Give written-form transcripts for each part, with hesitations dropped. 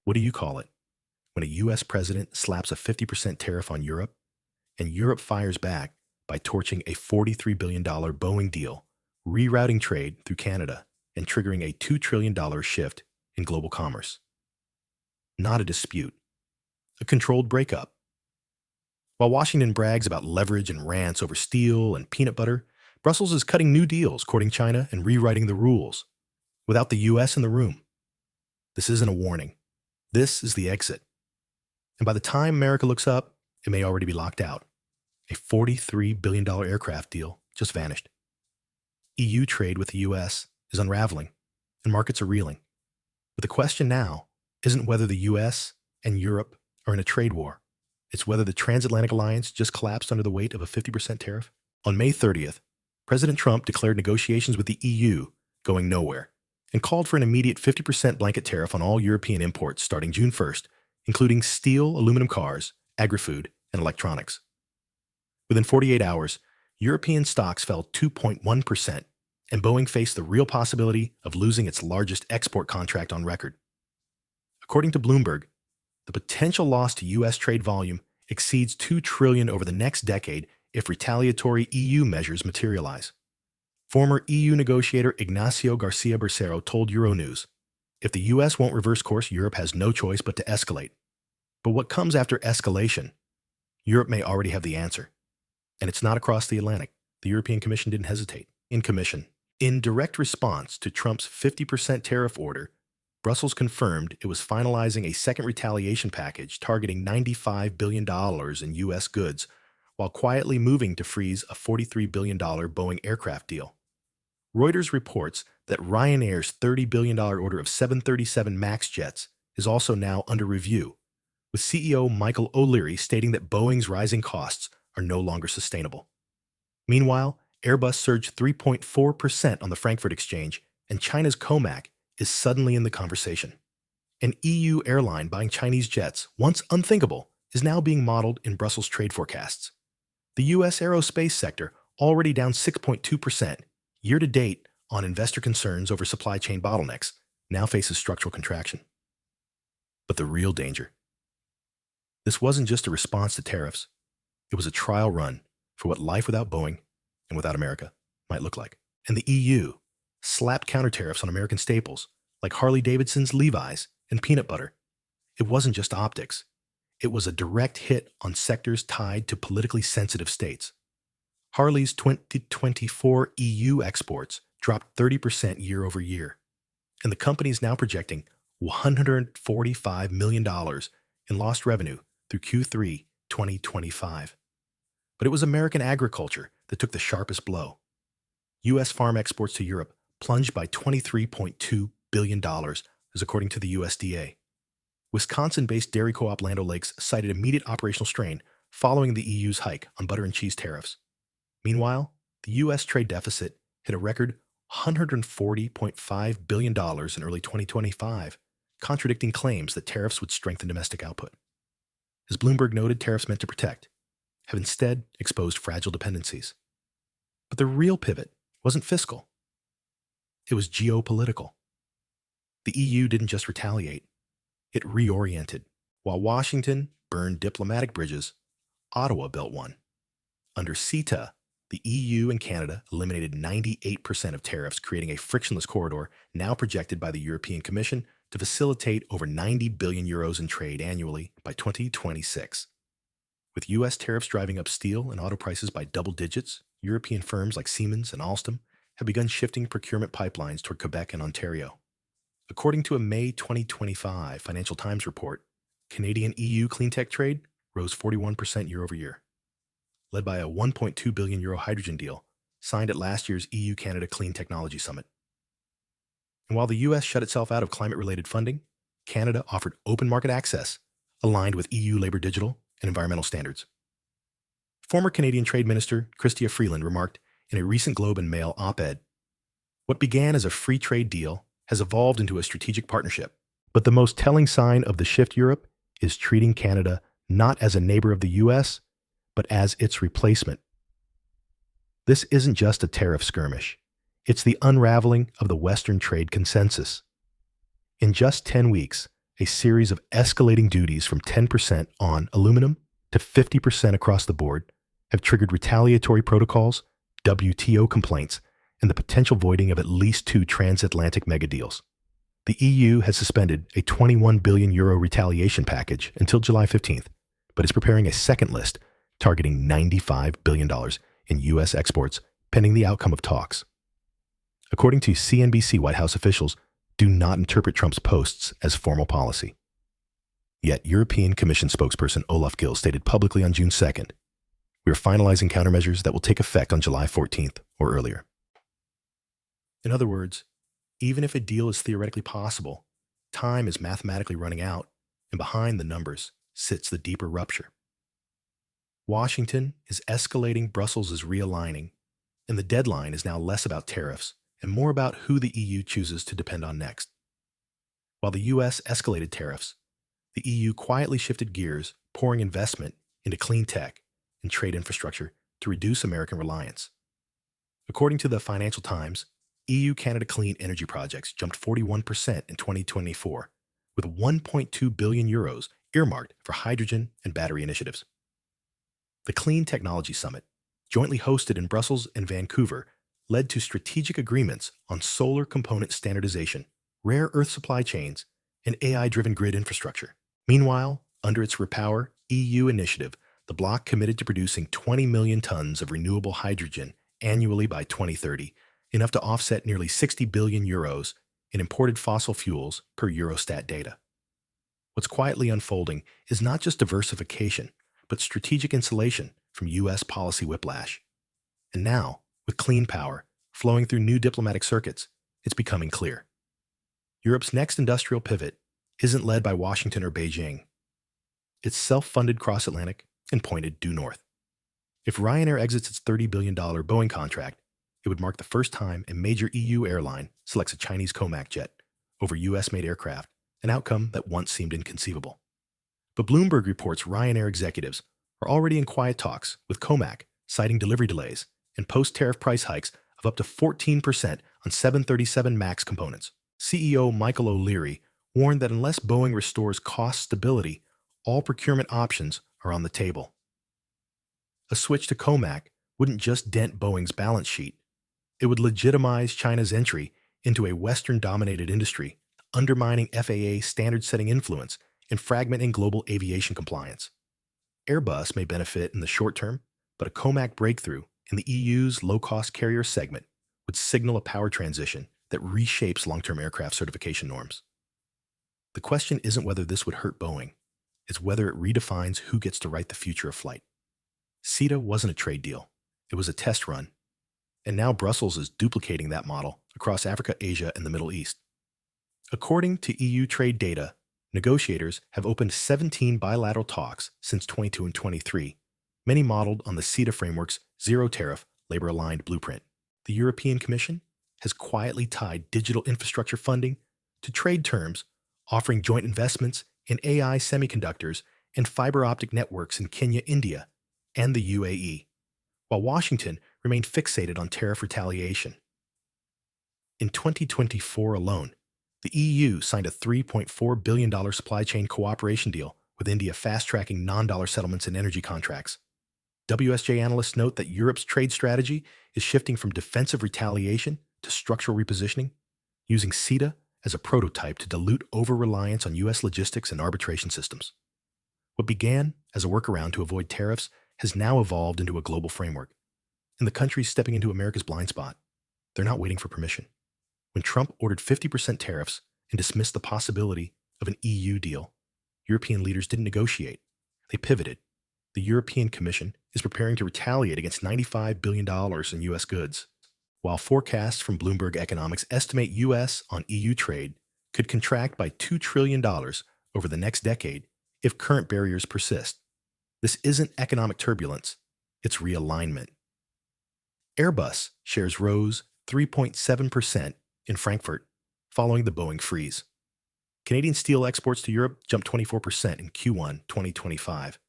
What do you call it? When a US president slaps a 50% tariff on Europe, and Europe fires back by torching a $43 billion Boeing deal, rerouting trade through Canada, and triggering a $2 trillion shift in global commerce. Not a dispute, a controlled breakup. While Washington brags about leverage and rants over steel and peanut butter, Brussels is cutting new deals, courting China and rewriting the rules, without the US in the room. This isn't a warning. This is the exit. And by the time America looks up, it may already be locked out. A $43 billion aircraft deal just vanished. EU trade with the US is unraveling, and markets are reeling. But the question now isn't whether the US and Europe are in a trade war. It's whether the transatlantic alliance just collapsed under the weight of a 50% tariff. On May 30th, President Trump declared negotiations with the EU going nowhere and called for an immediate 50% blanket tariff on all European imports starting June 1st, including steel, aluminum cars, agri-food, and electronics. Within 48 hours, European stocks fell 2.1%, and Boeing faced the real possibility of losing its largest export contract on record. According to Bloomberg, the potential loss to U.S. trade volume exceeds $2 trillion over the next decade if retaliatory EU measures materialize. Former EU negotiator Ignacio Garcia Bercero told Euronews, "If the U.S. won't reverse course, Europe has no choice but to escalate. But what comes after escalation? Europe may already have the answer. And it's not across the Atlantic. The European Commission didn't hesitate. In direct response to Trump's 50% tariff order, Brussels confirmed it was finalizing a second retaliation package targeting $95 billion in U.S. goods, while quietly moving to freeze a $43 billion Boeing aircraft deal. Reuters reports that Ryanair's $30 billion order of 737 MAX jets is also now under review, with CEO Michael O'Leary stating that Boeing's rising costs are no longer sustainable. Meanwhile, Airbus surged 3.4% on the Frankfurt Exchange, and China's COMAC is suddenly in the conversation. An EU airline buying Chinese jets, once unthinkable, is now being modeled in Brussels trade forecasts. The U.S. aerospace sector, already down 6.2% year-to-date on investor concerns over supply chain bottlenecks, now faces structural contraction. But the real danger. This wasn't just a response to tariffs. It was a trial run for what life without Boeing and without America might look like. And the EU slapped counter tariffs on American staples like Harley-Davidson's Levi's and peanut butter. It wasn't just optics. It was a direct hit on sectors tied to politically sensitive states. Harley's 2024 EU exports dropped 30% year over year, and the company is now projecting $145 million in lost revenue through Q3 2025. But it was American agriculture that took the sharpest blow. U.S. farm exports to Europe plunged by $23.2 billion, as according to the USDA. Wisconsin-based dairy co-op Land O'Lakes cited immediate operational strain following the EU's hike on butter and cheese tariffs. Meanwhile, the U.S. trade deficit hit a record $140.5 billion in early 2025, contradicting claims that tariffs would strengthen domestic output. As Bloomberg noted, tariffs meant to protect have instead exposed fragile dependencies. But the real pivot wasn't fiscal. It was geopolitical. The EU didn't just retaliate. It reoriented. While Washington burned diplomatic bridges, Ottawa built one. Under CETA, the EU and Canada eliminated 98% of tariffs, creating a frictionless corridor now projected by the European Commission to facilitate over 90 billion euros in trade annually by 2026. With U.S. tariffs driving up steel and auto prices by double digits, European firms like Siemens and Alstom have begun shifting procurement pipelines toward Quebec and Ontario. According to a May 2025 Financial Times report, Canadian EU cleantech trade rose 41% year over year, led by a €1.2 billion hydrogen deal signed at last year's EU-Canada Clean Technology Summit. And while the U.S. shut itself out of climate-related funding, Canada offered open market access aligned with EU labor digital and environmental standards. Former Canadian Trade Minister Chrystia Freeland remarked in a recent Globe and Mail op-ed, "What began as a free trade deal has evolved into a strategic partnership. But the most telling sign of the shift Europe is treating Canada not as a neighbor of the U.S., but as its replacement. This isn't just a tariff skirmish. It's the unraveling of the Western trade consensus. In just 10 weeks, a series of escalating duties from 10% on aluminum to 50% across the board have triggered retaliatory protocols, WTO complaints, and the potential voiding of at least 2 transatlantic megadeals. The EU has suspended a €21 billion retaliation package until July 15th, but is preparing a second list targeting $95 billion in U.S. exports pending the outcome of talks. According to CNBC, White House officials do not interpret Trump's posts as formal policy. Yet European Commission spokesperson Olaf Gill stated publicly on June 2nd, "We are finalizing countermeasures that will take effect on July 14th or earlier." In other words, even if a deal is theoretically possible, time is mathematically running out, and behind the numbers sits the deeper rupture. Washington is escalating, Brussels is realigning, and the deadline is now less about tariffs and more about who the EU chooses to depend on next. While the US escalated tariffs, the EU quietly shifted gears, pouring investment into clean tech and trade infrastructure to reduce American reliance. According to the Financial Times, EU-Canada clean energy projects jumped 41% in 2024, with €1.2 billion earmarked for hydrogen and battery initiatives. The Clean Technology Summit, jointly hosted in Brussels and Vancouver, led to strategic agreements on solar component standardization, rare earth supply chains, and AI-driven grid infrastructure. Meanwhile, under its Repower EU initiative, the bloc committed to producing 20 million tons of renewable hydrogen annually by 2030, enough to offset nearly €60 billion in imported fossil fuels per Eurostat data. What's quietly unfolding is not just diversification, but strategic insulation from U.S. policy whiplash. And now, with clean power flowing through new diplomatic circuits, it's becoming clear. Europe's next industrial pivot isn't led by Washington or Beijing. It's self-funded cross-Atlantic and pointed due north. If Ryanair exits its $30 billion Boeing contract, it would mark the first time a major EU airline selects a Chinese COMAC jet over US-made aircraft, an outcome that once seemed inconceivable. But Bloomberg reports Ryanair executives are already in quiet talks with COMAC, citing delivery delays and post-tariff price hikes of up to 14% on 737 MAX components. CEO Michael O'Leary warned that unless Boeing restores cost stability, all procurement options are on the table. A switch to COMAC wouldn't just dent Boeing's balance sheet, it would legitimize China's entry into a Western-dominated industry, undermining FAA standard-setting influence and fragmenting global aviation compliance. Airbus may benefit in the short term, but a COMAC breakthrough in the EU's low-cost carrier segment would signal a power transition that reshapes long-term aircraft certification norms. The question isn't whether this would hurt Boeing, it's whether it redefines who gets to write the future of flight. CETA wasn't a trade deal, it was a test run, and now Brussels is duplicating that model across Africa, Asia, and the Middle East. According to EU trade data, negotiators have opened 17 bilateral talks since 22 and 23, many modeled on the CETA framework's zero-tariff, labor-aligned blueprint. The European Commission has quietly tied digital infrastructure funding to trade terms, offering joint investments in AI semiconductors and fiber optic networks in Kenya, India, and the UAE, while Washington remained fixated on tariff retaliation. In 2024 alone, the EU signed a $3.4 billion supply chain cooperation deal with India, fast-tracking non-dollar settlements in energy contracts. WSJ analysts note that Europe's trade strategy is shifting from defensive retaliation to structural repositioning, using CETA as a prototype to dilute over-reliance on U.S. logistics and arbitration systems. What began as a workaround to avoid tariffs has now evolved into a global framework, and the country's stepping into America's blind spot. They're not waiting for permission. When Trump ordered 50% tariffs and dismissed the possibility of an EU deal, European leaders didn't negotiate. They pivoted. The European Commission is preparing to retaliate against $95 billion in U.S. goods, while forecasts from Bloomberg Economics estimate U.S. on EU trade could contract by $2 trillion over the next decade if current barriers persist. This isn't economic turbulence, it's realignment. Airbus shares rose 3.7% in Frankfurt following the Boeing freeze. Canadian steel exports to Europe jumped 24% in Q1 2025.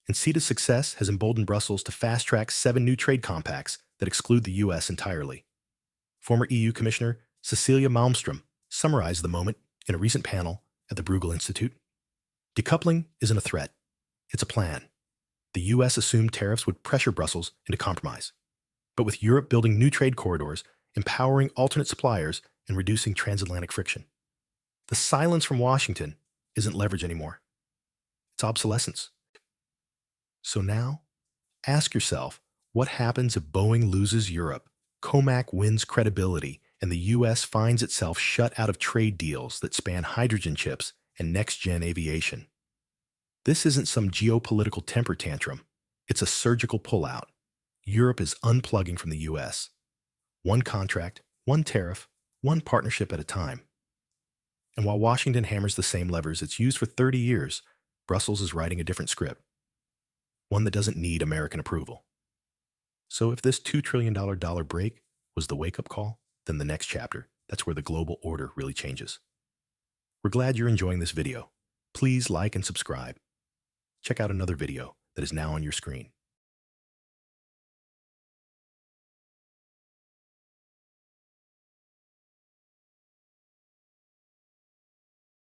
And CETA's success has emboldened Brussels to fast-track 7 new trade compacts that exclude the U.S. entirely. Former EU Commissioner Cecilia Malmström summarized the moment in a recent panel at the Bruegel Institute. Decoupling isn't a threat, it's a plan. The US assumed tariffs would pressure Brussels into compromise. But with Europe building new trade corridors, empowering alternate suppliers, and reducing transatlantic friction, the silence from Washington isn't leverage anymore. It's obsolescence. So now, ask yourself, what happens if Boeing loses Europe, COMAC wins credibility, and the US finds itself shut out of trade deals that span hydrogen chips and next-gen aviation? This isn't some geopolitical temper tantrum. It's a surgical pullout. Europe is unplugging from the US. One contract, one tariff, one partnership at a time. And while Washington hammers the same levers it's used for 30 years, Brussels is writing a different script, one that doesn't need American approval. So if this $2 trillion dollar break was the wake-up call, then the next chapter, that's where the global order really changes. We're glad you're enjoying this video. Please like and subscribe. Check out another video that is now on your screen.